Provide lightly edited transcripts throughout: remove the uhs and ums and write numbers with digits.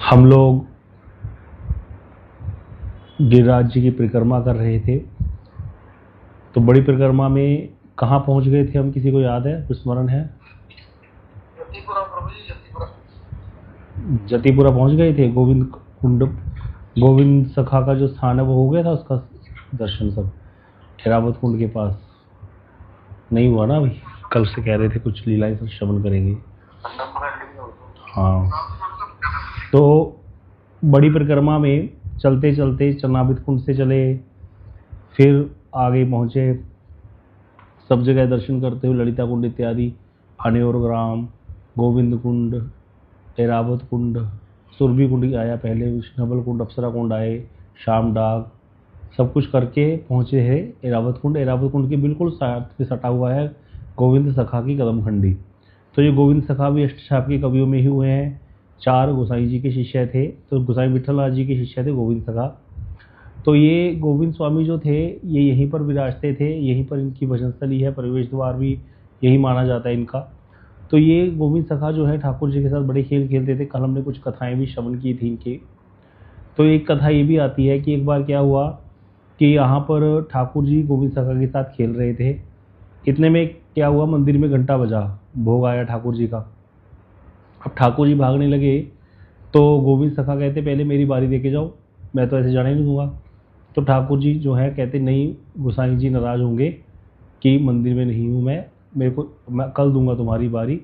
हम लोग गिरिराज जी की परिक्रमा कर रहे थे। तो बड़ी परिक्रमा में कहाँ पहुंच गए थे हम? किसी को याद है? कुछ स्मरण है? जतिपुरा प्रभु जी, जतिपुरा। जतिपुरा पहुंच गए थे। गोविंद कुंड, गोविंद सखा का जो स्थान है वो हो गया था उसका दर्शन सब? ऐरावत कुंड के पास नहीं हुआ ना अभी? कल से कह रहे थे कुछ लीलाएं सब श्रवण करेंगे। हाँ, तो बड़ी परिक्रमा में चलते चलते चरणामृत कुंड से चले, फिर आगे पहुंचे, सब जगह दर्शन करते हुए ललिता कुंड इत्यादि, अनेर ग्राम, गोविंद कुंड, ऐरावत कुंड, सुरभि कुंड आया पहले, विष्णुबल कुंड, अप्सरा कुंड आए, शाम डाग, सब कुछ करके पहुंचे हैं ऐरावत कुंड। ऐरावत कुंड के बिल्कुल साथ में सटा हुआ है गोविंद सखा की कदम खंडी। तो ये गोविंद सखा भी अष्टशाप के कवियों में ही हुए हैं। 4 गोसाई जी के शिष्य थे। तो गोसाई विठलनाथ जी के शिष्य थे गोविंद सखा। तो ये गोविंद स्वामी जो थे ये यहीं पर विराजते थे, यहीं पर इनकी भजन स्थली है, प्रवेश द्वार भी यही माना जाता है इनका। तो ये गोविंद सखा जो है ठाकुर जी के साथ बड़े खेल खेलते थे। कल हमने कुछ कथाएं भी श्रवण की थी इनकी। तो एक कथा ये भी आती है कि एक बार क्या हुआ कि यहाँ पर ठाकुर जी गोविंद सखा के साथ खेल रहे थे। इतने में क्या हुआ, मंदिर में घंटा बजा, भोग आया ठाकुर जी का। अब ठाकुर जी भागने लगे तो गोविंद सखा कहते पहले मेरी बारी दे के जाओ, मैं तो ऐसे जाने नहीं दूंगा। तो ठाकुर जी जो है कहते नहीं, गोसाई जी नाराज होंगे कि मंदिर में नहीं हूँ मैं, मेरे को मैं कल दूंगा तुम्हारी बारी।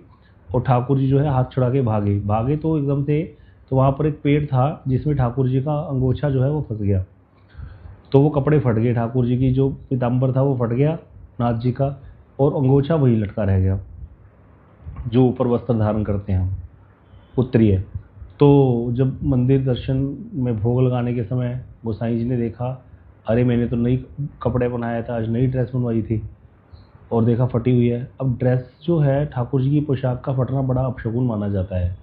और ठाकुर जी जो है हाथ छुड़ा के भागे भागे तो एकदम से तो वहाँ पर एक पेड़ था जिसमें ठाकुर जी का अंगोछा जो है वो फंस गया। तो वो कपड़े फट गए, ठाकुर जी की जो पीताम्बर था वो फट गया नाथ जी का, और अंगोछा वही लटका रह गया जो ऊपर वस्त्र धारण करते हैं हम, उत्तरीय। तो जब मंदिर दर्शन में भोग लगाने के समय गोसाई जी ने देखा, अरे मैंने तो नई कपड़े बनाया था, आज नई ड्रेस बनवाई थी और देखा फटी हुई है। अब ड्रेस जो है ठाकुर जी की पोशाक का फटना बड़ा अपशगुन माना जाता है,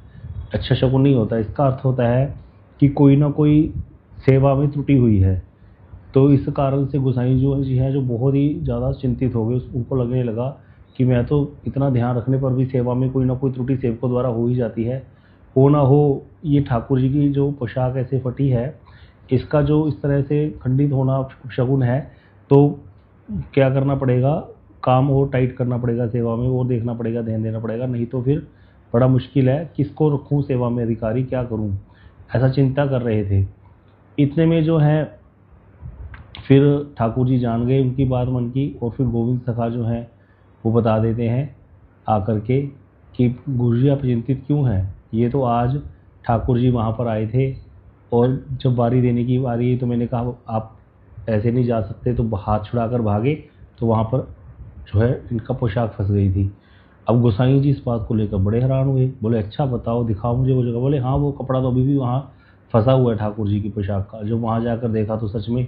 अच्छा शगुन नहीं होता। इसका अर्थ होता है कि कोई ना कोई सेवा में त्रुटि हुई है। तो इस कारण से गोसाई जी हैं जो बहुत ही ज़्यादा चिंतित हो गए। उनको लगने लगा कि मैं तो इतना ध्यान रखने पर भी सेवा में कोई ना कोई त्रुटि सेवकों द्वारा हो ही जाती है, हो ना हो ये ठाकुर जी की जो पोशाक ऐसे फटी है, इसका जो इस तरह से खंडित होना शगुन है। तो क्या करना पड़ेगा, काम और टाइट करना पड़ेगा सेवा में, और देखना पड़ेगा, ध्यान देना पड़ेगा, नहीं तो फिर बड़ा मुश्किल है, किसको रखूँ सेवा में अधिकारी, क्या करूँ, ऐसा चिंता कर रहे थे। इतने में जो है फिर ठाकुर जी जान गए उनकी बात मन की, और फिर गोविंद सखा जो हैं वो बता देते हैं आकर के कि गुरु जी आप चिंतित क्यों हैं, ये तो आज ठाकुर जी वहाँ पर आए थे और जब बारी देने की बारी आई तो मैंने कहा आप ऐसे नहीं जा सकते, तो हाथ छुड़ाकर भागे, तो वहाँ पर जो है इनका पोशाक फंस गई थी। अब गोसाई जी इस बात को लेकर बड़े हैरान हुए, बोले अच्छा बताओ, दिखाओ मुझे वो जगह। बोले हाँ वो कपड़ा तो अभी भी वहाँ फंसा हुआ है ठाकुर जी की पोशाक का। जब वहाँ जाकर देखा तो सच में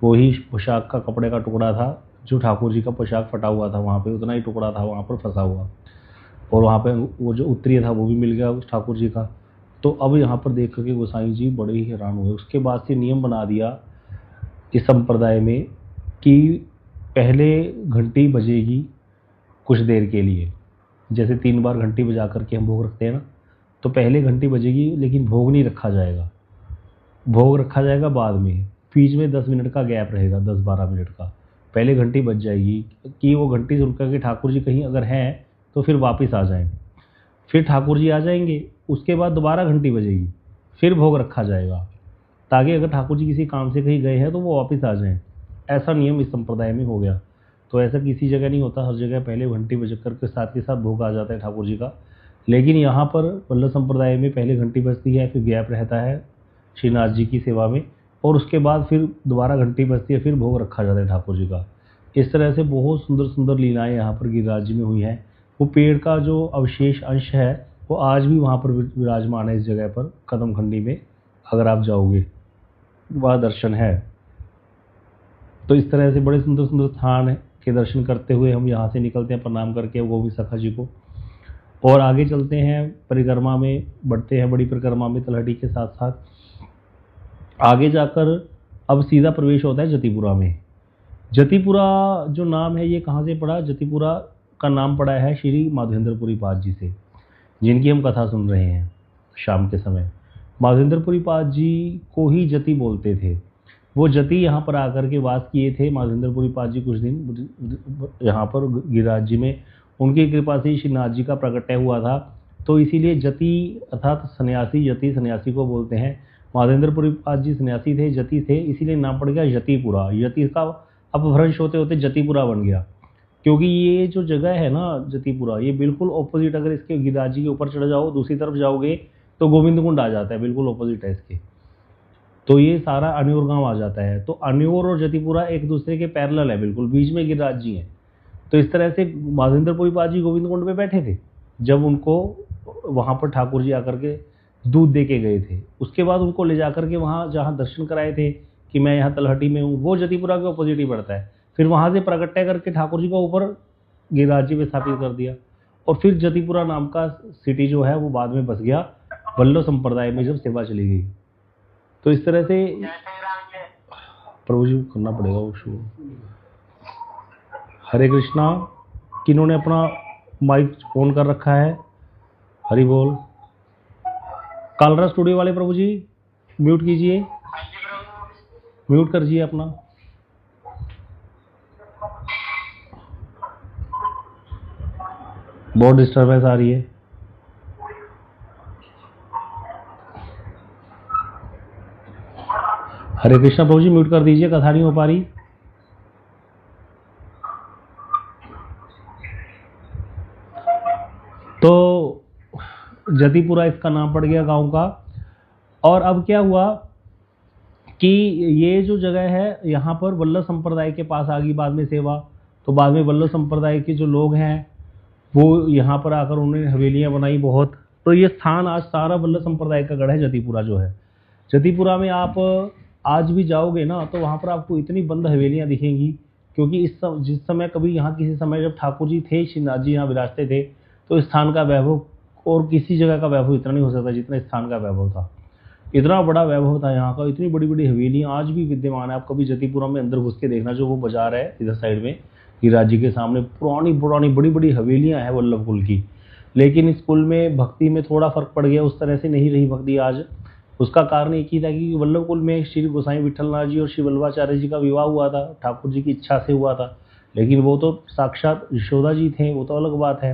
वही पोशाक का कपड़े का टुकड़ा था जो ठाकुर जी का पोशाक फटा हुआ था, वहाँ पे उतना ही टुकड़ा था वहाँ पर फंसा हुआ, और वहाँ पे वो जो उत्तरीय था वो भी मिल गया उस ठाकुर जी का। तो अब यहाँ पर देख करके गोसाई जी बड़े ही हैरान हुए। उसके बाद से नियम बना दिया इस संप्रदाय में कि पहले घंटी बजेगी कुछ देर के लिए, जैसे 3 बार घंटी बजा करके हम भोग रखते हैं ना, तो पहले घंटी बजेगी लेकिन भोग नहीं रखा जाएगा, भोग रखा जाएगा बाद में। बीच में 10 मिनट का गैप रहेगा, 10-12 मिनट का। पहले घंटी बज जाएगी कि वो घंटी सुन करके ठाकुर जी कहीं अगर हैं तो फिर वापस आ जाएं, फिर ठाकुर जी आ जाएंगे, उसके बाद दोबारा घंटी बजेगी, फिर भोग रखा जाएगा, ताकि अगर ठाकुर जी किसी काम से कहीं गए हैं तो वो वापस आ जाएं। ऐसा नियम इस संप्रदाय में हो गया। तो ऐसा किसी जगह नहीं होता, हर जगह पहले घंटी बज कर के साथ भोग आ जाता है ठाकुर जी का। लेकिन यहाँ पर वल्लभ संप्रदाय में पहले घंटी बजती है, फिर गैप रहता है श्रीनाथ जी की सेवा में, और उसके बाद फिर दोबारा घंटी बजती है, फिर भोग रखा जाता है ठाकुर जी का। इस तरह से बहुत सुंदर सुंदर लीलाएं यहाँ पर गिरिराज जी में हुई हैं। वो पेड़ का जो अवशेष अंश है वो आज भी वहाँ पर विराजमान है इस जगह पर कदम खंडी में, अगर आप जाओगे वह दर्शन है। तो इस तरह से बड़े सुंदर सुंदर स्थान के दर्शन करते हुए हम यहाँ से निकलते हैं प्रणाम करके गोविंद सखा जी को, और आगे चलते हैं परिक्रमा में, बढ़ते हैं बड़ी परिक्रमा में तलहटी के साथ साथ। आगे जाकर अब सीधा प्रवेश होता है जतिपुरा में। जतिपुरा जो नाम है ये कहाँ से पड़ा? जतिपुरा का नाम पड़ा है श्री माधवेंद्रपुरी पाद जी से, जिनकी हम कथा सुन रहे हैं शाम के समय। माधवेंद्रपुरी पाद जी को ही जति बोलते थे। वो जति यहाँ पर आकर के वास किए थे माधवेंद्रपुरी पाद जी कुछ दिन यहाँ पर गिरिराज जी में। उनकी कृपा से श्रीनाथ जी का प्रकट्य हुआ था, तो इसीलिए जति अर्थात सन्यासी, जति सन्यासी को बोलते हैं। माधवेंद्रपुरी पाद जी सन्यासी थे, जति थे, इसीलिए नाम पड़ गया जतिपुरा। यति का अपभ्रंश होते होते जतिपुरा बन गया, क्योंकि ये जो जगह है ना जतिपुरा, ये बिल्कुल ऑपोजिट, अगर इसके गिरिराज जी के ऊपर चढ़ जाओ दूसरी तरफ जाओगे तो गोविंद कुंड आ जाता है, बिल्कुल ऑपोजिट है इसके। तो ये सारा अन्योर गांव आ जाता है। तो अन्योर और जतिपुरा एक दूसरे के पैरेलल है, बिल्कुल बीच में गिरिराज जी हैं। तो इस तरह से माधवेंद्रपुरी पाद जी गोविंद कुंड पे बैठे थे जब उनको वहाँ पर ठाकुर जी आकर के दूध दे के गए थे। उसके बाद उनको ले जाकर के वहाँ जहाँ दर्शन कराए थे कि मैं यहाँ तलहटी में हूँ, वो जतिपुरा के ऑपोजिट ही पड़ता है। फिर वहाँ से प्रकट्य करके ठाकुर जी को ऊपर गिरिराज जी में स्थापित कर दिया, और फिर जतिपुरा नाम का सिटी जो है वो बाद में बस गया वल्लभ संप्रदाय में जब सेवा चली गई। तो इस तरह से प्रभु जी करना पड़ेगा वो शुरू। हरे कृष्णा। किन्होंने अपना माइक ऑन कर रखा है? हरि बोल। कालरा स्टूडियो वाले प्रभु जी म्यूट कीजिए, म्यूट करिए अपना। बहुत डिस्टर्बेंस आ रही है। हरे कृष्णा प्रभु जी म्यूट कर दीजिए, कथा नहीं हो पा रही। तो जतिपुरा इसका नाम पड़ गया गांव का। और अब क्या हुआ कि ये जो जगह है यहाँ पर वल्लभ संप्रदाय के पास आ गई बाद में सेवा। तो बाद में वल्लभ संप्रदाय के जो लोग हैं वो यहाँ पर आकर उन्होंने हवेलियाँ बनाई बहुत। तो ये स्थान आज सारा वल्लभ संप्रदाय का गढ़ है जतिपुरा जो है। जतिपुरा में आप आज भी जाओगे ना तो वहाँ पर आपको इतनी बंद हवेलियाँ दिखेंगी, क्योंकि जिस समय कभी यहाँ किसी समय जब ठाकुर जी थे, श्रीनाथ जी यहाँ विराजते थे, तो स्थान का वैभव और किसी जगह का वैभव इतना नहीं हो सकता जितना स्थान का वैभव था। इतना बड़ा वैभव था यहाँ का, इतनी बड़ी बड़ी हवेलियाँ आज भी विद्यमान है। आप कभी जतिपुरा में अंदर घुस के देखना, जो वो बाजार है इधर साइड में गिरिराज जी के सामने, पुरानी पुरानी बड़ी बड़ी हवेलियाँ हैं वल्लभ कुल की। लेकिन इस कुल में भक्ति में थोड़ा फर्क पड़ गया, उस तरह से नहीं रही भक्ति आज। उसका कारण एक ही था कि वल्लभ कुल में श्री गोसाई विठलनाथ जी और श्री वल्लभाचार्य जी का विवाह हुआ था, ठाकुर जी की इच्छा से हुआ था। लेकिन वो तो साक्षात यशोदा जी थे, वो तो अलग बात है।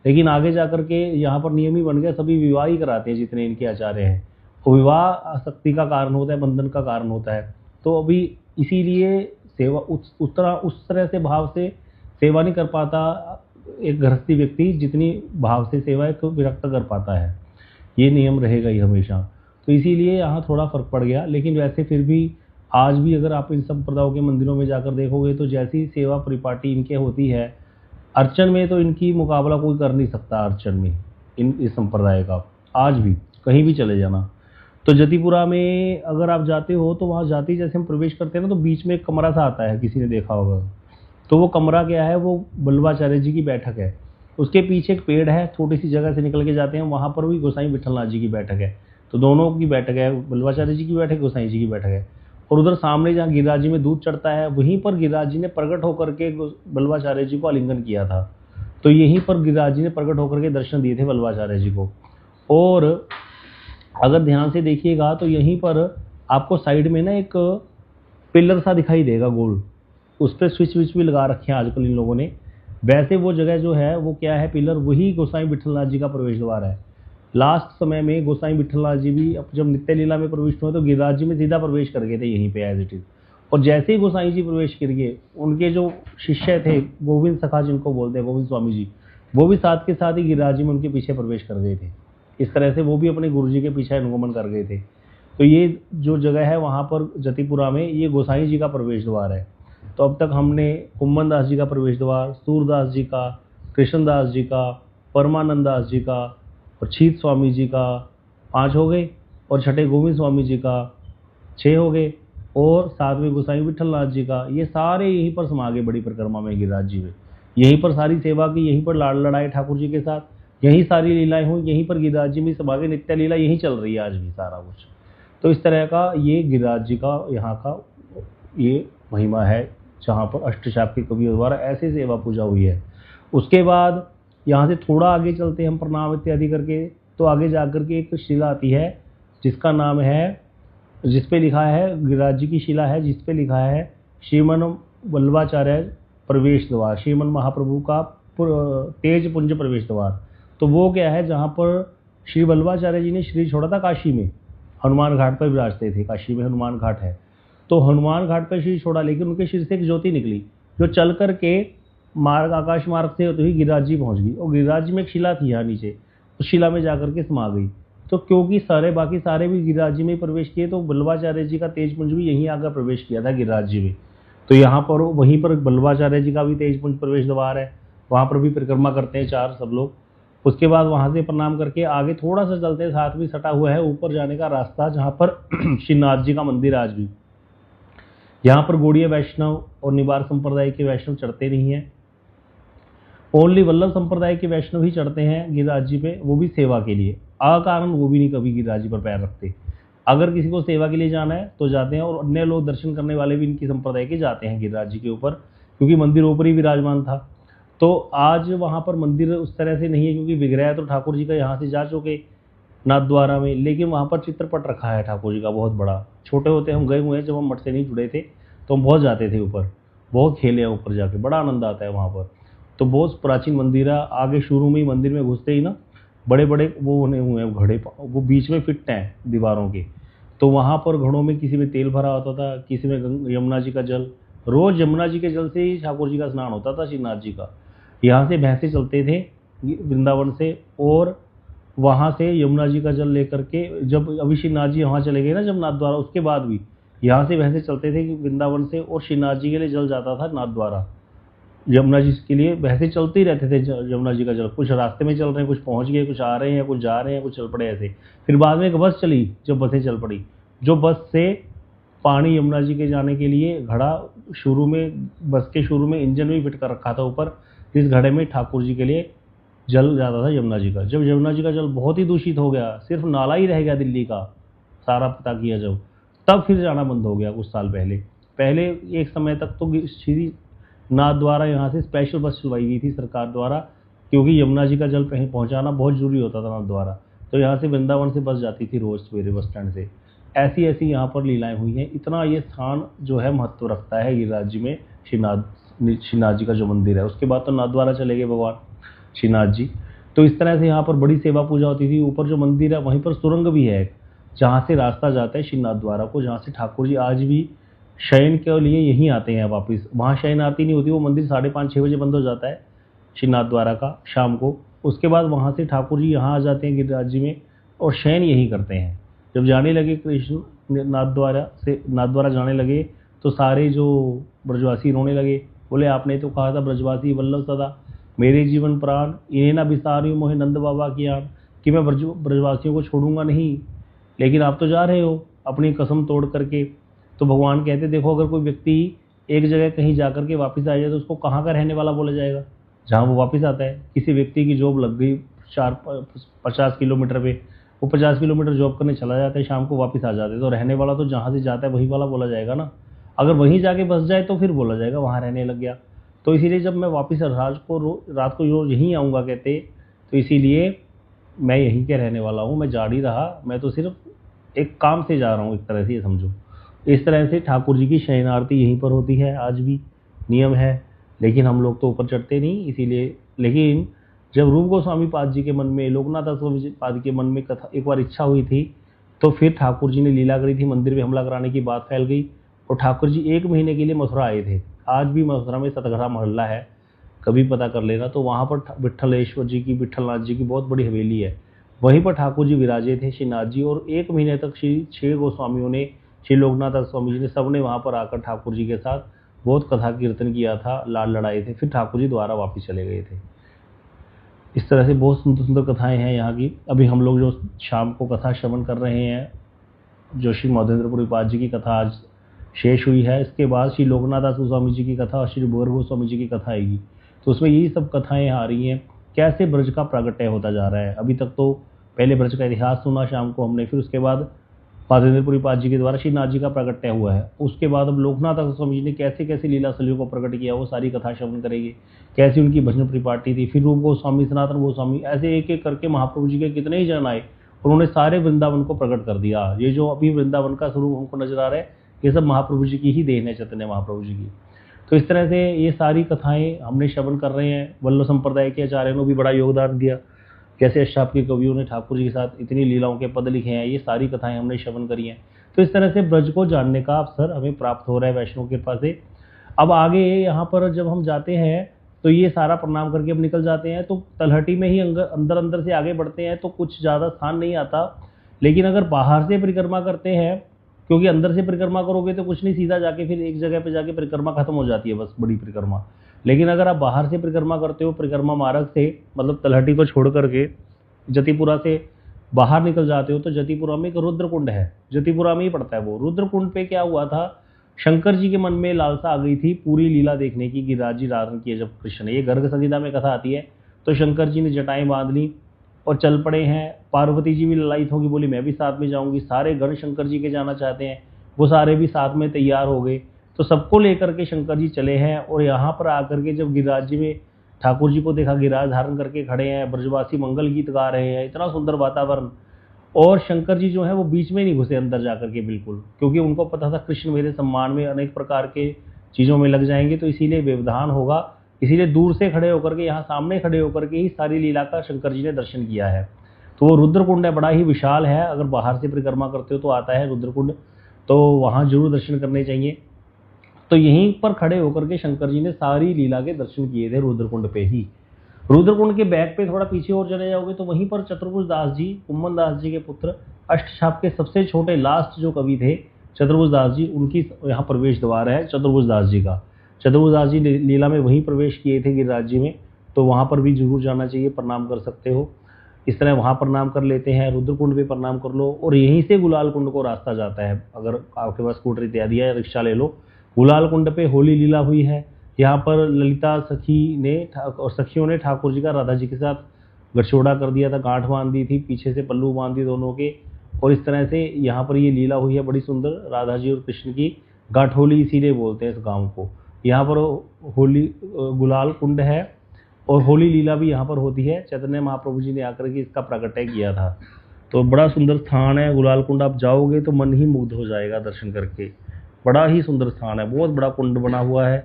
लेकिन आगे जाकर के यहाँ पर नियम ही बन गया, सभी विवाह ही कराते हैं जितने इनके आचार्य हैं। वो विवाह आसक्ति का कारण होता है, बंधन का कारण होता है। तो अभी इसीलिए सेवा उस तरह से भाव से सेवा नहीं कर पाता एक गृहस्थी व्यक्ति, जितनी भाव से सेवा एक विरक्त कर पाता है। ये नियम रहेगा ही हमेशा। तो इसीलिए यहाँ थोड़ा फर्क पड़ गया। लेकिन वैसे फिर भी आज भी अगर आप इन संप्रदायों के मंदिरों में जाकर देखोगे तो जैसी सेवा परिपाटी इनके होती है, अर्चन में तो इनकी मुकाबला कोई कर नहीं सकता। अर्चन में इस संप्रदाय का आज भी कहीं भी चले जाना। तो जतिपुरा में अगर आप जाते हो तो वहाँ जाते जैसे हम प्रवेश करते हैं ना, तो बीच में एक कमरा सा आता है, किसी ने देखा होगा। तो वो कमरा क्या है, वो वल्लभाचार्य जी की बैठक है। उसके पीछे एक पेड़ है, छोटी सी जगह से निकल के जाते हैं, वहाँ पर भी गोसाई विठलनाथ जी की बैठक है। तो दोनों की बैठक है, वल्लभाचार्य जी की बैठक, गोसाई जी की बैठक है। और उधर सामने जहाँ गिरिराज जी में दूध चढ़ता है, वहीं पर गिरिराज जी ने प्रकट होकर के वल्लभाचार्य जी को आलिंगन किया था। तो यहीं पर गिरिराज जी ने प्रकट होकर के दर्शन दिए थे वल्लभाचार्य जी को। और अगर ध्यान से देखिएगा तो यहीं पर आपको साइड में ना एक पिलर सा दिखाई देगा गोल, उस पर स्विच विच भी लगा रखे हैं आजकल इन लोगों ने। वैसे वो जगह जो है वो क्या है, पिलर, वही गोसाई विठलनाथ जी का प्रवेश द्वार है। लास्ट समय में गोसाई विठलनाथ जी भी जब नित्य लीला में प्रविष्ट हुए तो गिरिराज जी में सीधा प्रवेश कर गए थे यहीं पे एज इट इज। और जैसे ही गोसाई जी प्रवेश कर गए, उनके जो शिष्य थे गोविंद सखा जिनको बोलते हैं, गोविंद स्वामी जी, वो भी साथ के साथ ही गिरिराज जी में उनके पीछे प्रवेश कर गए थे। इस तरह से वो भी अपने गुरु जी के पीछे अनुगमन कर गए थे। तो ये जो जगह है वहाँ पर जतिपुरा में, ये गोसाई जी का प्रवेश द्वार है। तो अब तक हमने कुम्मन दास जी का प्रवेश द्वार, सूरदास जी का, कृष्णदास जी का, परमानंद दास जी का और छीत स्वामी जी का 5 हो गए, और छठे गोविंद स्वामी जी का 6 हो गए, और 7वें गोसाई विठलनाथ जी का। ये सारे यहीं पर समा गए बड़ी परिक्रमा में गिरिराज जी में। यहीं पर सारी सेवा की, यहीं पर लाड़ लड़ाए ठाकुर जी के साथ, यहीं सारी लीलाएं हुई, यहीं पर गिरिराज जी में समा गए। नित्य लीला यहीं चल रही है आज भी सारा कुछ। तो इस तरह का ये गिरिराज जी का यहाँ का ये महिमा है, जहाँ पर अष्टशाक्य कवियों द्वारा ऐसे सेवा पूजा हुई है। उसके बाद यहाँ से थोड़ा आगे चलते हैं हम प्रणाम इत्यादि करके, तो आगे जाकर के एक शिला आती है जिसका नाम है, जिस पे लिखा है, गिरिराज जी की शिला है जिस पे लिखा है श्रीमन वल्लभाचार्य प्रवेश द्वार, श्रीमन महाप्रभु का तेज पुंज प्रवेश द्वार। तो वो क्या है, जहाँ पर श्री वल्लभाचार्य जी ने शरीर छोड़ा था काशी में, हनुमान घाट पर विराजते थे, काशी में हनुमान घाट है, तो हनुमान घाट पर शरीर छोड़ा, लेकिन उनके शरीर से एक ज्योति निकली जो चल करके मार्ग, आकाश मार्ग से होते हुए गिरिराज जी पहुंच गई, और गिरिराज जी में एक शिला थी यहाँ नीचे, उस शिला में जाकर के समा गई। तो क्योंकि बाकी सारे भी गिरिराज जी में ही प्रवेश किए, तो वल्लभाचार्य जी का तेजपुंज भी यहीं आकर प्रवेश किया था गिरिराज जी में। तो यहाँ पर वहीं पर वल्लभाचार्य जी का भी तेजपुंज प्रवेश द्वार है, वहाँ पर भी परिक्रमा करते हैं 4 सब लोग। उसके बाद वहाँ से प्रणाम करके आगे थोड़ा सा चलते, साथ में सटा हुआ है ऊपर जाने का रास्ता, जहाँ पर श्रीनाथ जी का मंदिर आज भी। यहाँ पर गौड़ीय वैष्णव और निबार संप्रदाय के वैष्णव चढ़ते नहीं हैं, ओनली वल्लभ संप्रदाय के वैष्णव ही चढ़ते हैं गिरिराज जी पे, वो भी सेवा के लिए। अकारण वो भी नहीं कभी गिरिराज जी पर पैर रखते। अगर किसी को सेवा के लिए जाना है तो जाते हैं, और अन्य लोग दर्शन करने वाले भी इनकी संप्रदाय के जाते हैं गिरिराज जी के ऊपर, क्योंकि मंदिर ऊपर ही विराजमान था। तो आज वहाँ पर मंदिर उस तरह से नहीं है, क्योंकि विग्रह तो ठाकुर जी का यहाँ से जा चुके नाथद्वारा में, लेकिन वहाँ पर चित्रपट रखा है ठाकुर जी का बहुत बड़ा। छोटे होते हम गए हुए हैं, जब हम मठ से नहीं जुड़े थे तो हम बहुत जाते थे ऊपर, बहुत खेले हैं ऊपर जाके, बड़ा आनंद आता है वहाँ पर। तो बहुत प्राचीन मंदिर है। आगे शुरू में ही मंदिर में घुसते ही ना बड़े बड़े वो बने हुए हैं घड़े, वो बीच में फिट हैं दीवारों के। तो वहाँ पर घड़ों में किसी में तेल भरा होता था, किसी में यमुना जी का जल, रोज यमुना जी के जल से ही ठाकुर जी का स्नान होता था श्रीनाथ जी का। यहाँ से भैंसे चलते थे वृंदावन से, और वहाँ से यमुना जी का जल लेकर के, जब अभी श्रीनाथ जी वहाँ चले गए ना जब नाथ द्वारा, उसके बाद भी यहाँ से भैंसे चलते थे वृंदावन से, और श्रीनाथ जी के लिए जल जाता था नाथ द्वारा। यमुना जी के लिए वैसे चलते ही रहते थे यमुना जी का जल, कुछ रास्ते में चल रहे हैं, कुछ पहुंच गए, कुछ आ रहे हैं, कुछ जा रहे हैं, कुछ चल पड़े ऐसे। फिर बाद में एक बस चली, जब बसें चल पड़ी, जो बस से पानी यमुना जी के जाने के लिए घड़ा, शुरू में बस के शुरू में इंजन भी फिट कर रखा था ऊपर, इस घड़े में ठाकुर जी के लिए जल जाता था यमुना जी का। जब यमुना जी का जल बहुत ही दूषित हो गया, सिर्फ नाला ही रह गया दिल्ली का, सारा पता किया जब, तब फिर जाना बंद हो गया कुछ साल पहले। पहले एक समय तक तो श्री नाथ द्वारा यहाँ से स्पेशल बस चलवाई गई थी सरकार द्वारा, क्योंकि यमुना जी का जल पहुँचाना बहुत जरूरी होता था नाथ द्वारा। तो यहाँ से वृंदावन से बस जाती थी रोज सवेरे बस स्टैंड से। ऐसी ऐसी यहाँ पर लीलाएं हुई हैं। इतना ये स्थान जो है महत्व रखता है गिरिराज जी में, श्रीनाथ जी का जो मंदिर है। उसके बाद तो नाथ द्वारा चले गए भगवान श्रीनाथ जी। तो इस तरह से यहाँ पर बड़ी सेवा पूजा होती थी। ऊपर जो मंदिर है वहीं पर सुरंग भी है, जहाँ से रास्ता जाता है श्रीनाथ द्वारा को, जहाँ से ठाकुर जी आज भी शयन के लिए यहीं आते हैं वापस। वहाँ शयन आरती नहीं होती, वो मंदिर 5:30-6 बजे बंद हो जाता है श्रीनाथ द्वारा का शाम को। उसके बाद वहाँ से ठाकुर जी यहाँ आ जाते हैं गिरिराज जी में, और शयन यहीं करते हैं। जब जाने लगे कृष्ण नाथ द्वारा जाने लगे, तो सारे जो ब्रजवासी रोने लगे, बोले आपने तो कहा था ब्रजवासी वल्लभ सदा, मेरे जीवन प्राण इन्हें ना बिसारियो मोहे नंद बाबा की आन, कि मैं ब्रजवासियों को छोड़ूंगा नहीं, लेकिन आप तो जा रहे हो अपनी कसम तोड़ करके। तो भगवान कहते देखो, अगर कोई व्यक्ति एक जगह कहीं जा करके वापस आ जाए तो उसको कहाँ का रहने वाला बोला जाएगा, जहाँ वो वापस आता है। किसी व्यक्ति की जॉब लग गई 50 किलोमीटर पे, वो 50 किलोमीटर जॉब करने चला जाता है, शाम को वापस आ जाते हैं, तो रहने वाला तो जहाँ से जाता है वही वाला बोला जाएगा ना। अगर वहीं जाके बस जाए तो फिर बोला जाएगा वहाँ रहने लग गया। तो इसीलिए जब मैं वापस रात को रोज यहीं आऊँगा कहते, तो इसीलिए मैं यहीं के रहने वाला हूँ, मैं जा नहीं रहा, मैं तो सिर्फ एक काम से जा रहा हूँ, एक तरह से ये समझो। इस तरह से ठाकुर जी की शयन आरती यहीं पर होती है, आज भी नियम है। लेकिन हम लोग तो ऊपर चढ़ते नहीं, इसीलिए। लेकिन जब रूप गोस्वामी पाद जी के मन में, लोकनाथ गोस्वामी पाद के मन में कथा एक बार इच्छा हुई थी, तो फिर ठाकुर जी ने लीला करी थी, मंदिर में हमला कराने की बात फैल गई, और ठाकुर जी 1 महीने के लिए मथुरा आए थे। आज भी मथुरा में सतघड़ा मोहल्ला है, कभी पता कर लेना, तो वहाँ पर विट्ठलेश्वर जी की, विट्ठलनाथ जी की बहुत बड़ी हवेली है, वहीं पर ठाकुर जी विराजे थे श्रीनाथ जी। और 1 महीने तक श्री 6 गोस्वामियों ने, श्री लोकनाथ स्वामी जी ने, सबने वहाँ पर आकर ठाकुर जी के साथ बहुत कथा कीर्तन किया था, लाल लड़ाए थे, फिर ठाकुर जी द्वारा वापस चले गए थे। इस तरह से बहुत सुंदर सुंदर कथाएं हैं यहाँ की। अभी हम लोग जो शाम को कथा श्रवण कर रहे हैं, जो श्री मौदेंद्रपुरी पाद जी की कथा आज शेष हुई है, इसके बाद श्री लोकनाथ गोस्वामी जी की कथा और श्री बोर गोस्वामी जी की कथा आएगी। तो उसमें यही सब कथाएं आ रही हैं, कैसे ब्रज का प्रागट्य होता जा रहा है। अभी तक तो पहले ब्रज का इतिहास सुना शाम को हमने, फिर उसके बाद मौदेंद्रपुरी पाद जी के द्वारा श्रीनाथ जी का प्रागट्य हुआ है। उसके बाद अब लोकनाथ गोस्वामी जी ने कैसे कैसे लीला शैलियों को प्रकट किया, वो सारी कथा श्रवण करेंगे, कैसी उनकी भजन परिपाटी थी। फिर रूप गोस्वामी, सनातन गोस्वामी, ऐसे एक एक करके महाप्रभु जी के कितने ही जन आए, उन्होंने सारे वृंदावन को प्रकट कर दिया। ये जो अभी वृंदावन का स्वरूप हमको नजर आ रहा है, ये सब महाप्रभु जी की ही देन है, चैतन्य महाप्रभु जी की। तो इस तरह से ये सारी कथाएं हमने श्रवण कर रहे हैं। वल्लभ संप्रदाय के आचार्यों ने भी बड़ा योगदान दिया, कैसे अष्टाप के कवियों ने ठाकुर जी के साथ इतनी लीलाओं के पद लिखे हैं, ये सारी कथाएं हमने श्रवण करी हैं। तो इस तरह से ब्रज को जानने का अवसर हमें प्राप्त हो रहा है वैष्णव कृपा से। अब आगे यहाँ पर जब हम जाते हैं तो ये सारा प्रणाम करके अब निकल जाते हैं, तो तलहटी में ही अंदर अंदर से आगे बढ़ते हैं तो कुछ ज़्यादा स्थान नहीं आता। लेकिन अगर बाहर से परिक्रमा करते हैं, क्योंकि अंदर से परिक्रमा करोगे तो कुछ नहीं, सीधा जाके फिर एक जगह पे जाके परिक्रमा खत्म हो जाती है, बस बड़ी परिक्रमा। लेकिन अगर आप बाहर से परिक्रमा करते हो, परिक्रमा मार्ग से, मतलब तलहटी को छोड़ करके जतिपुरा से बाहर निकल जाते हो, तो जतिपुरा में एक रुद्रकुंड है, जतिपुरा में ही पड़ता है वो। रुद्रकुंड पे क्या हुआ था, शंकर जी के मन में लालसा आ गई थी पूरी लीला देखने की, गिरिराज जी धारण किए जब कृष्ण ने। ये गर्ग संहिता में कथा आती है। तो शंकर जी ने जटाएं बांध ली और चल पड़े हैं। पार्वती जी भी ललायित होगी, बोली मैं भी साथ में जाऊंगी। सारे गण शंकर जी के जाना चाहते हैं, वो सारे भी साथ में तैयार हो गए। तो सबको लेकर के शंकर जी चले हैं। और यहाँ पर आकर के जब गिरिराज जी में ठाकुर जी को देखा, गिरिराज धारण करके खड़े हैं, ब्रजवासी मंगल गीत गा रहे हैं, इतना सुंदर वातावरण। और शंकर जी जो है वो बीच में नहीं घुसे अंदर जाकर के बिल्कुल, क्योंकि उनको पता था कृष्ण मेरे सम्मान में अनेक प्रकार के चीज़ों में लग जाएंगे, तो इसीलिए व्यवधान होगा। इसीलिए दूर से खड़े होकर के, यहाँ सामने खड़े होकर के ही सारी लीला का शंकर जी ने दर्शन किया है। तो वो रुद्रकुंड है, बड़ा ही विशाल है। अगर बाहर से परिक्रमा करते हो तो आता है रुद्रकुंड, तो वहाँ जरूर दर्शन करने चाहिए। तो यहीं पर खड़े होकर के शंकर जी ने सारी लीला के दर्शन किए थे रुद्रकुंड पे ही। रुद्रकुंड के बैक पे थोड़ा पीछे और चले जाओगे तो वहीं पर चतुर्भुज दास जी, कुम्मन दास जी के पुत्र, अष्टछाप के सबसे छोटे लास्ट जो कवि थे चतुर्भुज दास जी, उनकी यहाँ प्रवेश द्वार है चतुर्भुज दास जी का। चतुर्भुज दास जी लीला में वहीं प्रवेश किए थे गिरिराज जी में, तो वहाँ पर भी जरूर जाना चाहिए, प्रणाम कर सकते हो। इस तरह वहाँ प्रणाम कर लेते हैं, रुद्रकुंड पे प्रणाम कर लो। और यहीं से गुलाल कुंड को रास्ता जाता है। अगर आपके पास स्कूटर इत्यादि है, रिक्शा ले लो। गुलाल कुंड पे होली लीला हुई है। यहाँ पर ललिता सखी ने और सखियों ने ठाकुर जी का राधा जी के साथ गठजोड़ा कर दिया था, गांठ बांध दी थी, पीछे से पल्लू बांध दिए दोनों के। और इस तरह से यहाँ पर ये लीला हुई है बड़ी सुंदर, राधा जी और कृष्ण की। गाठोली इसीलिए बोलते हैं इस गांव को। यहाँ पर होली गुलाल कुंड है और होली लीला भी यहाँ पर होती है। चैतन्य महाप्रभु जी ने आकर के इसका प्राकट्य किया था। तो बड़ा सुंदर स्थान है गुलाल कुंड। आप जाओगे तो मन ही मुग्ध हो जाएगा दर्शन करके। बड़ा ही सुंदर स्थान है, बहुत बड़ा कुंड बना हुआ है।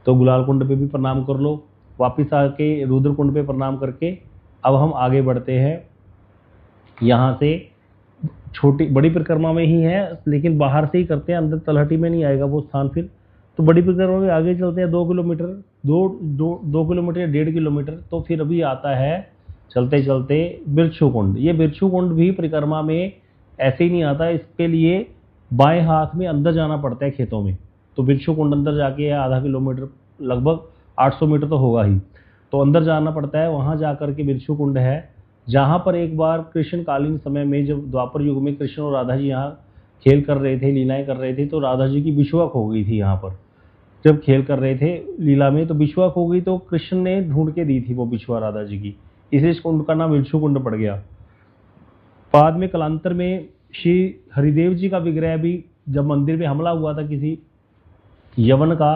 तो गुलाल कुंड पे भी प्रणाम कर लो। वापिस आके रुद्र कुंड पे प्रणाम करके अब हम आगे बढ़ते हैं। यहाँ से छोटी बड़ी परिक्रमा में ही है, लेकिन बाहर से ही करते हैं, अंदर तलहटी में नहीं आएगा वो स्थान फिर। तो बड़ी परिक्रमा में आगे चलते हैं 2 किलोमीटर, 2 किलोमीटर या 1.5 किलोमीटर। तो फिर अभी आता है चलते चलते बिरछू कुंड। ये बिरछू कुंड भी परिक्रमा में ऐसे ही नहीं आता, इसके लिए बाएं हाथ में अंदर जाना पड़ता है खेतों में। तो बिरछू कुंड अंदर जाके है, आधा किलोमीटर, लगभग 800 मीटर तो होगा ही। तो अंदर जाना पड़ता है, वहाँ जा कर के बिरछू कुंड है, जहाँ पर एक बार कृष्णकालीन समय में, जब द्वापर युग में कृष्ण और राधा जी यहाँ खेल कर रहे थे, लीलाएं कर रहे थे, तो राधा जी की बिछुआ खो गई थी। यहाँ पर जब खेल कर रहे थे लीला में तो बिछुआ खो गई, तो कृष्ण ने ढूंढ के दी थी वो बिछुआ राधा जी की, इसलिए इस कुंड का नाम बिरछू कुंड पड़ गया। बाद में कालांतर में श्री हरिदेव जी का विग्रह भी, जब मंदिर में हमला हुआ था किसी यवन का,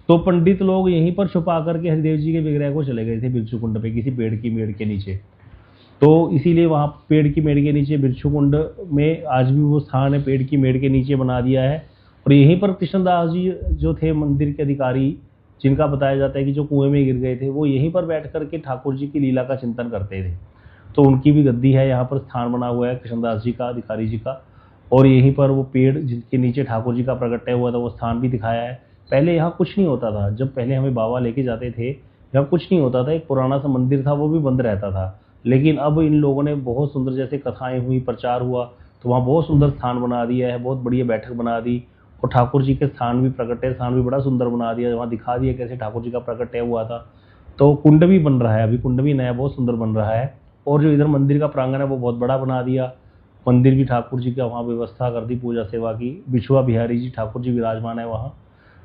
तो पंडित लोग यहीं पर छुपा करके हरिदेव जी के विग्रह को चले गए थे बिरछू कुंड पे, किसी पेड़ की मेड़ के नीचे। तो इसीलिए वहाँ पेड़ की मेड़ के नीचे बिरछू कुंड में आज भी वो स्थान है, पेड़ की मेड़ के नीचे बना दिया है। और यहीं पर कृष्णदास जी जो थे मंदिर के अधिकारी, जिनका बताया जाता है कि जो कुएं में गिर गए थे, वो यहीं पर बैठ करके ठाकुर जी की लीला का चिंतन करते थे। तो उनकी भी गद्दी है, यहाँ पर स्थान बना हुआ है कृष्णदास जी का, अधिकारी जी का। और यहीं पर वो पेड़ जिसके नीचे ठाकुर जी का प्रकट्य हुआ था, वो स्थान भी दिखाया है। पहले यहाँ कुछ नहीं होता था, जब पहले हमें बाबा लेके जाते थे यहाँ कुछ नहीं होता था, एक पुराना सा मंदिर था, वो भी बंद रहता था। लेकिन अब इन लोगों ने बहुत सुंदर, जैसे कथाएं हुई, प्रचार हुआ, तो वहाँ बहुत सुंदर स्थान बना दिया है, बहुत बढ़िया बैठक बना दी। और ठाकुर जी के स्थान भी, प्रकट्य स्थान भी बड़ा सुंदर बना दिया, वहाँ दिखा दिया कैसे ठाकुर जी का प्रकट्य हुआ था। तो कुंड भी बन रहा है, अभी कुंड भी नया बहुत सुंदर बन रहा है। और जो इधर मंदिर का प्रांगण है वो बहुत बड़ा बना दिया। मंदिर भी ठाकुर जी का वहाँ व्यवस्था कर दी, पूजा सेवा की। बिछुआ बिहारी जी ठाकुर जी विराजमान है वहाँ,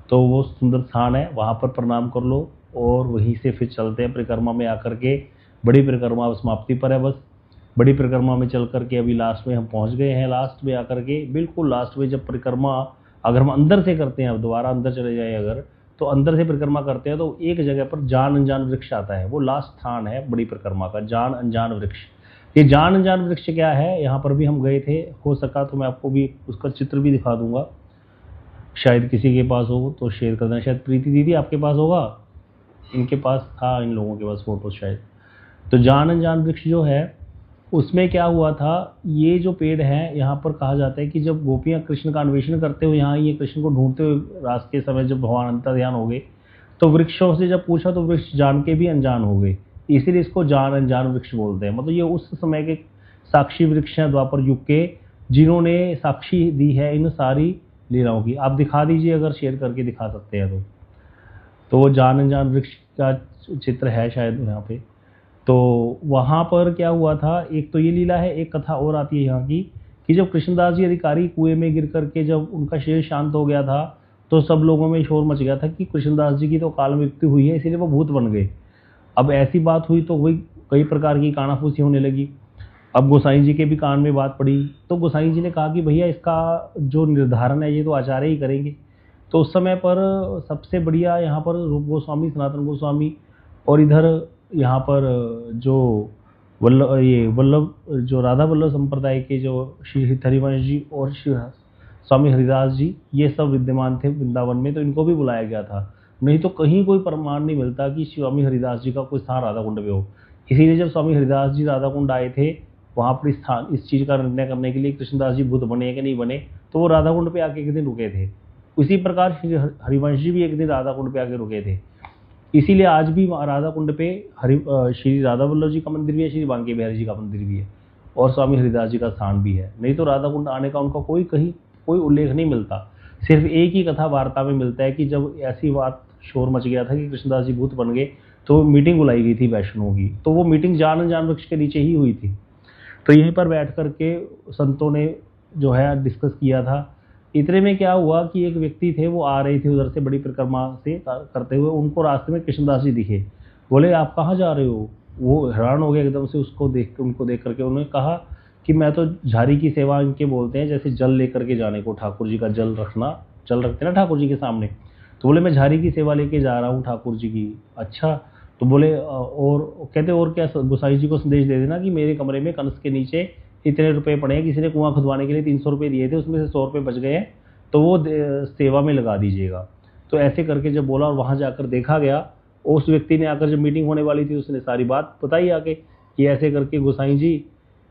तो वो सुंदर स्थान है, वहाँ पर प्रणाम कर लो। और वहीं से फिर चलते हैं परिक्रमा में आकर के, बड़ी परिक्रमा समाप्ति पर है। बस बड़ी परिक्रमा में चल करके अभी लास्ट में हम पहुँच गए हैं। लास्ट में आकर के, बिल्कुल लास्ट में, जब परिक्रमा अगर हम अंदर से करते हैं, अब दोबारा अंदर चले जाए अगर, तो अंदर से परिक्रमा करते हैं तो एक जगह पर जान अनजान वृक्ष आता है। वो लास्ट स्थान है बड़ी परिक्रमा का, जान अनजान वृक्ष। ये जान अनजान वृक्ष क्या है, यहाँ पर भी हम गए थे, हो सका तो मैं आपको भी उसका चित्र भी दिखा दूंगा, शायद किसी के पास हो तो शेयर कर देना। शायद प्रीति दीदी आपके पास होगा, इनके पास था, इन लोगों के पास फोटो शायद। तो जान अनजान वृक्ष जो है उसमें क्या हुआ था, ये जो पेड़ है यहाँ पर कहा जाता है कि जब गोपियाँ कृष्ण का अन्वेषण करते हुए यहाँ ये कृष्ण को ढूंढते हुए रास्ते के समय जब भगवान अंतर्ध्यान हो गए, तो वृक्षों से जब पूछा तो वृक्ष जान के भी अनजान हो गए, इसीलिए इसको जान अनजान वृक्ष बोलते हैं। मतलब ये उस समय के साक्षी वृक्ष हैं द्वापर युग के, जिन्होंने साक्षी दी है इन सारी लीलाओं की। आप दिखा दीजिए, अगर शेयर करके दिखा सकते हैं तो वो जान अनजान वृक्ष का चित्र है शायद यहाँ पे। तो वहाँ पर क्या हुआ था, एक तो ये लीला है, एक कथा और आती है यहाँ की कि जब कृष्णदास जी अधिकारी कुएं में गिर करके जब उनका शरीर शांत हो गया था, तो सब लोगों में शोर मच गया था कि कृष्णदास जी की तो काल मृत्यु हुई है, इसीलिए वो भूत बन गए। अब ऐसी बात हुई तो वही कई प्रकार की कानाफूसी होने लगी। अब गोसाई जी के भी कान में बात पड़ी, तो गोसाई जी ने कहा कि भैया इसका जो निर्धारण है ये तो आचार्य ही करेंगे। तो उस समय पर सबसे बढ़िया यहाँ पर रूप गोस्वामी, सनातन गोस्वामी, और इधर यहाँ पर जो वल्लभ जो राधा वल्लभ संप्रदाय के जो श्री हरिवंश जी और श्री स्वामी हरिदास जी, ये सब विद्यमान थे वृंदावन में, तो इनको भी बुलाया गया था। नहीं तो कहीं कोई प्रमाण नहीं मिलता कि स्वामी हरिदास जी का कोई स्थान राधा कुंड में हो। इसीलिए जब स्वामी हरिदास जी राधा कुंड आए थे, वहाँ पर स्थान इस चीज़ का निर्णय करने के लिए कृष्णदास जी भूत बने कि नहीं बने, तो वो राधा कुंड पे आके एक दिन रुके थे। उसी प्रकार श्री हरिवंश जी भी एक दिन राधा कुंड पे आके रुके थे। इसीलिए आज भी राधा कुंड पे श्री राधा वल्लभ जी का मंदिर भी है, श्री बांके बिहारी जी का मंदिर भी है, और स्वामी हरिदास जी का स्थान भी है। नहीं तो राधा कुंड आने का उनका कहीं कोई उल्लेख नहीं मिलता। सिर्फ एक ही कथा वार्ता में मिलता है कि जब ऐसी बात शोर मच गया था कि कृष्णदास जी भूत बन गए, तो मीटिंग बुलाई गई थी वैष्णवों की। तो वो मीटिंग जान अनजान वृक्ष के नीचे ही हुई थी। तो यहीं पर बैठ करके संतों ने जो है डिस्कस किया था। इतने में क्या हुआ कि एक व्यक्ति थे, वो आ रहे थे उधर से बड़ी परिक्रमा से करते हुए, उनको रास्ते में कृष्णदास जी दिखे। बोले आप कहाँ जा रहे हो? वो हैरान हो गए एकदम से उनको देख करके। उन्होंने कहा कि मैं तो झारी की सेवा, इनके बोलते हैं जैसे जल लेकर के जाने को, ठाकुर जी का जल रखते ना ठाकुर जी के सामने। तो बोले मैं झारी की सेवा लेके जा रहा हूँ ठाकुर जी की। अच्छा, तो बोले और कहते और क्या, गोसाई जी को संदेश दे देना कि मेरे कमरे में कंस के नीचे इतने रुपए पड़े हैं, किसी ने कुआं खुदवाने के लिए 300 रुपये दिए थे, उसमें से 100 रुपये बच गए हैं, तो वो सेवा में लगा दीजिएगा। तो ऐसे करके जब बोला और वहाँ जाकर देखा गया, उस व्यक्ति ने आकर जब मीटिंग होने वाली थी उसने सारी बात बताई आके कि ऐसे करके गोसाई जी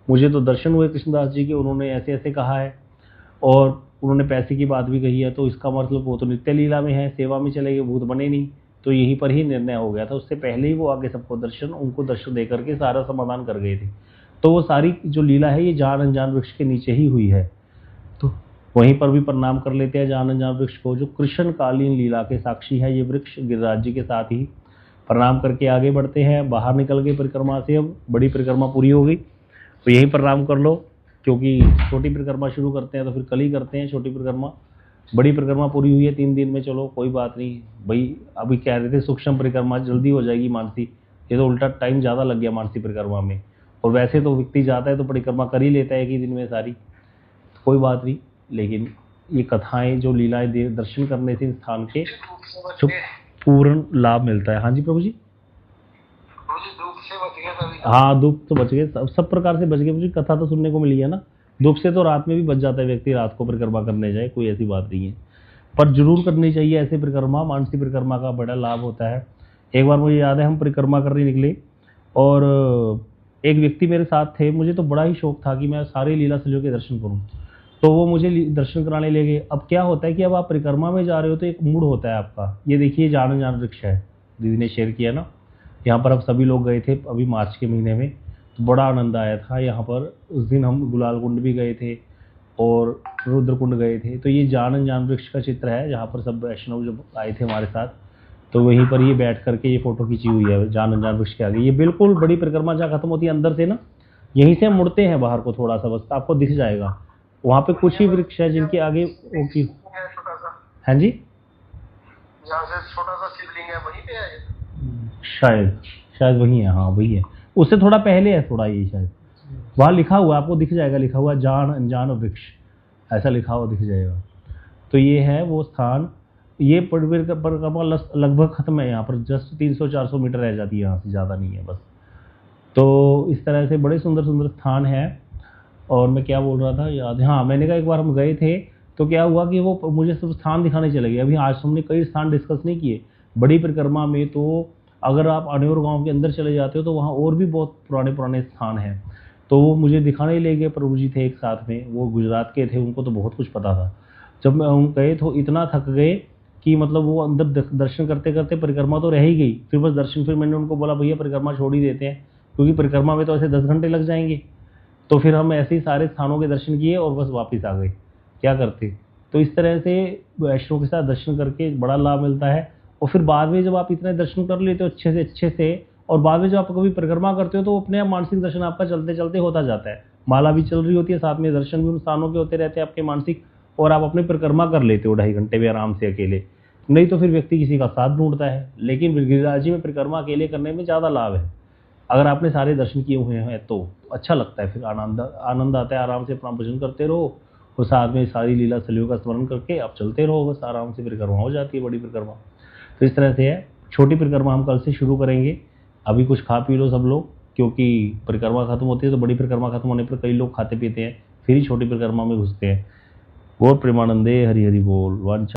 मुझे तो दर्शन हुए कृष्णदास जी के, उन्होंने ऐसे ऐसे कहा है और उन्होंने पैसे की बात भी कही है, तो इसका मतलब वो तो नित्य लीला में है, सेवा में चले गए, भूत बने नहीं। तो यहीं पर ही निर्णय हो गया था। उससे पहले ही वो आगे सबको उनको दर्शन दे करके सारा समाधान कर गए थे। तो वो सारी जो लीला है ये जान अनजान वृक्ष के नीचे ही हुई है। तो वहीं पर भी प्रणाम कर लेते हैं जान अनजान वृक्ष को, जो कृष्णकालीन लीला के साक्षी है ये वृक्ष। गिरिराज जी के साथ ही प्रणाम करके आगे बढ़ते हैं। बाहर निकल गए परिक्रमा से, अब बड़ी परिक्रमा पूरी हो गई, तो यहीं प्रणाम कर लो, क्योंकि छोटी परिक्रमा शुरू करते हैं तो फिर कल ही करते हैं छोटी परिक्रमा। बड़ी परिक्रमा पूरी हुई है 3 दिन में, चलो कोई बात नहीं भाई। अभी कह रहे थे सूक्ष्म परिक्रमा जल्दी हो जाएगी मानसी, ये तो उल्टा टाइम ज़्यादा लग गया मानसी परिक्रमा में। और वैसे तो व्यक्ति जाता है तो परिक्रमा कर ही लेता है एक ही दिन में सारी, तो कोई बात नहीं। लेकिन ये कथाएं जो लीलाएं दर्शन करने से स्थान के जो पूर्ण लाभ मिलता है। हाँ जी प्रभु जी, हाँ धूप तो बच गए, सब प्रकार से बच गए। मुझे कथा तो सुनने को मिली है ना, धूप से तो रात में भी बच जाता है व्यक्ति, रात को परिक्रमा करने जाए, कोई ऐसी बात नहीं है। पर जरूर करनी चाहिए ऐसे परिक्रमा, मानसी परिक्रमा का बड़ा लाभ होता है। एक बार मुझे याद है हम परिक्रमा करने निकले और एक व्यक्ति मेरे साथ थे, मुझे तो बड़ा ही शौक था कि मैं सारे लीला सलियों के दर्शन करूं, तो वो मुझे दर्शन कराने ले गए। अब क्या होता है कि अब आप परिक्रमा में जा रहे हो तो एक मूड होता है आपका। ये देखिए जान अनजान वृक्ष है, दीदी ने शेयर किया ना, यहाँ पर अब सभी लोग गए थे अभी मार्च के महीने में, तो बड़ा आनंद आया था यहाँ पर। उस दिन हम गुलाल कुंड भी गए थे और रुद्र कुंड गए थे। तो ये जान अनजान वृक्ष का चित्र है, जहाँ पर सब वैष्णव जब आए थे हमारे साथ, तो वहीं पर ये बैठ करके ये फोटो खींची हुई है जान अनजान वृक्ष के आगे। ये बिल्कुल बड़ी परिक्रमा जहाँ खत्म होती है अंदर से ना, यहीं से हम मुड़ते हैं बाहर को थोड़ा सा, बस आपको दिख जाएगा। वहाँ पे कुछ ही वृक्ष है जिनके आगे हाँ जी, जहाँ से छोटा सा शिवलिंग है वहीं पे है, शायद वही है, हाँ वही है। उससे थोड़ा पहले है थोड़ा, ये शायद वहाँ लिखा हुआ आपको दिख जाएगा, लिखा हुआ जान अनजान वृक्ष, ऐसा लिखा हुआ दिख जाएगा। तो ये है वो स्थान। ये परिक्रमा लगभग खत्म है, यहाँ पर जस्ट 300-400 मीटर रह जाती है यहाँ से, ज़्यादा नहीं है बस। तो इस तरह से बड़े सुंदर सुंदर स्थान हैं। और मैं क्या बोल रहा था याद, हाँ मैंने कहा एक बार हम गए थे तो क्या हुआ कि वो मुझे सब स्थान दिखाने चले गए। अभी आज हमने कई स्थान डिस्कस नहीं किए बड़ी परिक्रमा में। तो अगर आप अनेर गांव के अंदर चले जाते हो तो वहाँ और भी बहुत पुराने पुराने स्थान हैं। तो वो मुझे दिखाने ले गए, प्रभु जी थे एक साथ में, वो गुजरात के थे, उनको तो बहुत कुछ पता था। जब मैं हम गए तो इतना थक गए कि मतलब वो अंदर दर्शन करते करते परिक्रमा तो रह ही गई, फिर बस दर्शन, फिर मैंने उनको बोला भैया परिक्रमा छोड़ ही देते हैं क्योंकि परिक्रमा में तो ऐसे 10 घंटे लग जाएंगे। तो फिर हम ऐसे ही सारे स्थानों के दर्शन किए और बस वापस आ गए, क्या करते। तो इस तरह से वैष्णव के साथ दर्शन करके बड़ा लाभ मिलता है। और फिर बाद में जब आप इतने दर्शन कर लेते हो अच्छे से, और बाद में जब आप कभी परिक्रमा करते हो तो अपने आप मानसिक दर्शन आपका चलते चलते होता जाता है। माला भी चल रही होती है, साथ में दर्शन भी उन स्थानों के होते रहते हैं आपके मानसिक, और आप अपनी परिक्रमा कर लेते हो 2.5 घंटे में आराम से अकेले। नहीं तो फिर व्यक्ति किसी का साथ ढूंढता है, लेकिन गिरिराज जी में परिक्रमा अकेले करने में ज़्यादा लाभ है। अगर आपने सारे दर्शन किए हुए हैं तो अच्छा लगता है, फिर आनंद आता है। आराम से अपना भजन करते रहो और साथ में सारी लीला सलियों का स्मरण करके आप चलते रहो, बस आराम से परिक्रमा हो जाती है बड़ी परिक्रमा। तो इस तरह से है। छोटी परिक्रमा हम कल से शुरू करेंगे। अभी कुछ खा पी लो सब लोग, क्योंकि परिक्रमा खत्म होती है तो बड़ी परिक्रमा खत्म होने पर कई लोग खाते पीते हैं, फिर ही छोटी परिक्रमा में घुसते हैं। गौर प्रेमानंदे हरि हरि बोल। वांछा